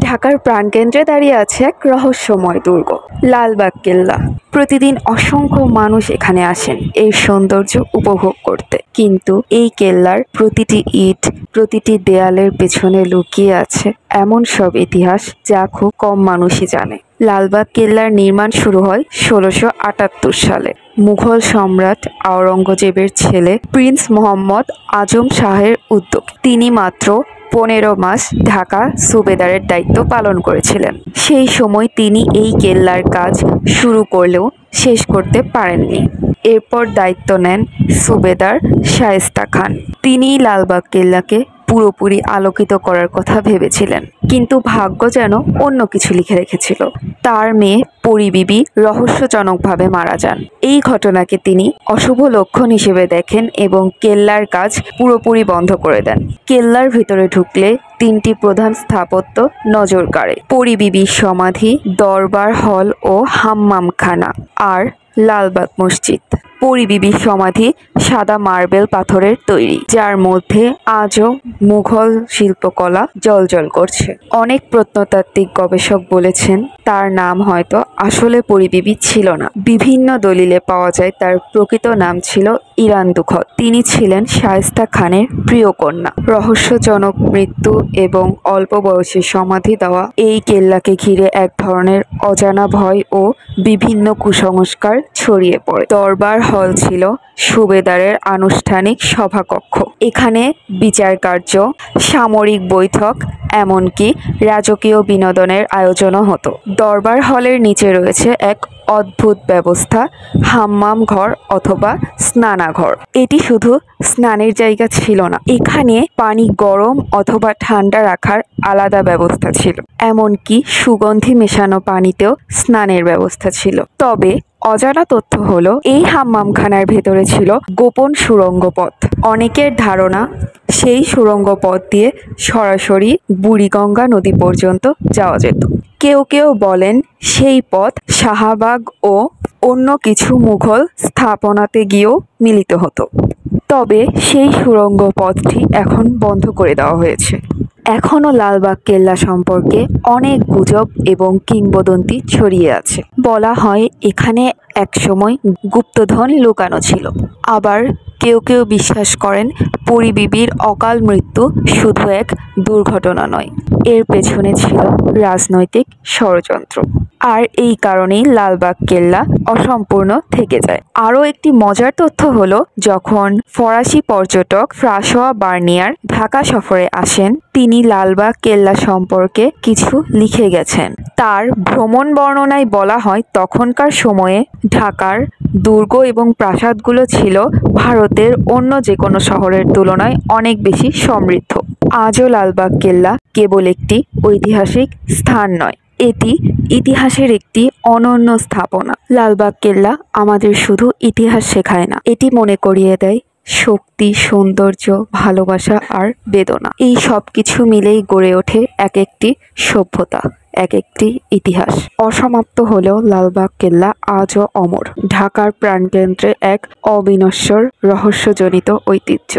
ঢাকার প্রাণকেন্দ্রে দাঁড়িয়ে আছে এক রহস্যময় দুর্গ, লালবাগ কেল্লা। প্রতিদিন অসংখ্য মানুষ এখানে আসেন এর সৌন্দর্য উপভোগ করতে, কিন্তু এই কেল্লার প্রতিটি ইট, প্রতিটি দেয়ালের পেছনে লুকিয়ে আছে এমন সব ইতিহাস যা খুব কম মানুষই জানে। লালবাগ কেল্লার নির্মাণ শুরু হয় ১৬৭৮ সালে মুঘল সম্রাট আওরঙ্গজেবের ছেলে প্রিন্স মোহাম্মদ আজম শাহের উদ্যোগ। তিনি মাত্র ১৫ মাস ঢাকা সুবেদারের দায়িত্ব পালন করেছিলেন। সেই সময় তিনি এই কেল্লার কাজ শুরু করলেও শেষ করতে পারেননি। এরপর দায়িত্ব নেন সুবেদার শায়েস্তা খান। তিনি লালবাগ কেল্লাকে পুরোপুরি আলোকিত করার কথা ভেবেছিলেন, কিন্তু ভাগ্য যেন অন্য কিছু লিখে রেখেছিল। তার মেয়ে পরী বিবি রহস্যজনকভাবে মারা যান। এই ঘটনাকে তিনি অশুভ লক্ষণ হিসেবে দেখেন এবং কেল্লার কাজ পুরোপুরি বন্ধ করে দেন। কেল্লার ভিতরে ঢুকলে ৩টি প্রধান স্থাপত্য নজর কাড়ে: পরী বিবির সমাধি, দরবার হল ও হাম্মামখানা, আর লালবাগ মসজিদ। পরী বিবির সমাধি সাদা মার্বেল পাথরের তৈরি, যার মধ্যে আজও মুঘল শিল্পকলা জ্বলজ্বল করছে। অনেক প্রত্নতাত্ত্বিক গবেষক বলেছেন তার নাম হয়তো আসলে পরী বিবি ছিল না। বিভিন্ন দলিলে পাওয়া যায় তার প্রকৃত নাম ছিল ইরান দুখত। তিনি ছিলেন শায়েস্তা খানের প্রিয় কন্যা। রহস্যজনক মৃত্যু এবং অল্প বয়সে সমাধি দেওয়া এই কেল্লাকে ঘিরে এক ধরনের অজানা ভয় ও বিভিন্ন কুসংস্কার ছড়িয়ে পড়ে। দরবার হল ছিল সুবেদারের আনুষ্ঠানিক সভাকক্ষ। এখানে বিচার কার্য, সামরিক বৈঠক, এমনকি রাজকীয় বিনোদনের আয়োজনও হতো। দরবার হলের নিচে রয়েছে এক অদ্ভুত ব্যবস্থা, হাম্মাম ঘর অথবা স্নানাঘর। এটি শুধু স্নানের জায়গা ছিল না, এখানে পানি গরম অথবা ঠান্ডা রাখার আলাদা ব্যবস্থা ছিল। এমনকি সুগন্ধি মেশানো পানিতেও স্নানের ব্যবস্থা ছিল। তবে অজানা তথ্য হলো এই হাম্মামখানার ভেতরে ছিল গোপন সুড়ঙ্গ পথ। অনেকের ধারণা সেই সুড়ঙ্গ পথ দিয়ে সরাসরি বুড়িগঙ্গা নদী পর্যন্ত যাওয়া যেত। কেউ কেউ বলেন সেই পথ শাহবাগ ও অন্য কিছু মুঘল স্থাপনাতে গিয়েও মিলিত হতো। তবে সেই সুড়ঙ্গ পথটি এখন বন্ধ করে দেওয়া হয়েছে। এখনও লালবাগ কেল্লা সম্পর্কে অনেক গুজব এবং কিংবদন্তি ছড়িয়ে আছে। বলা হয় এখানে একসময় গুপ্তধন লুকানো ছিল। আবার কেউ কেউ বিশ্বাস করেন পরী বিবির অকাল মৃত্যু শুধু এক দুর্ঘটনা নয়, এর পেছনে ছিল রাজনৈতিক ষড়যন্ত্র। আর এই কারণেই লালবাগ কেল্লা অসম্পূর্ণ থেকে যায়। আরও একটি মজার তথ্য হলো, যখন ফরাসি পর্যটক ফ্রাঁসোয়া বার্নিয়ার ঢাকা সফরে আসেন, তিনি লালবাগ কেল্লা সম্পর্কে কিছু লিখে গেছেন। তার ভ্রমণ বর্ণনায় বলা হয় তখনকার সময়ে ঢাকার দুর্গ এবং প্রাসাদগুলো ছিল ভারতের অন্য যে কোনো শহরের তুলনায় অনেক বেশি সমৃদ্ধ। আজও লালবাগ কেল্লা কেবল একটি ঐতিহাসিক স্থান নয়, এটি ইতিহাসের একটি অনন্য স্থাপনা। লালবাগ কেল্লা আমাদের শুধু ইতিহাস শেখায় না, এটি মনে করিয়ে দেয় শক্তি, সৌন্দর্য, ভালোবাসা আর বেদনা। এই সব কিছু মিলেই গড়ে ওঠে এক একটি সভ্যতা, এক একটি ইতিহাস। অসমাপ্ত হলেও লালবাগ কেল্লা আজও অমর, ঢাকার প্রাণকেন্দ্রে এক অবিনশ্বর রহস্যজনিত ঐতিহ্য।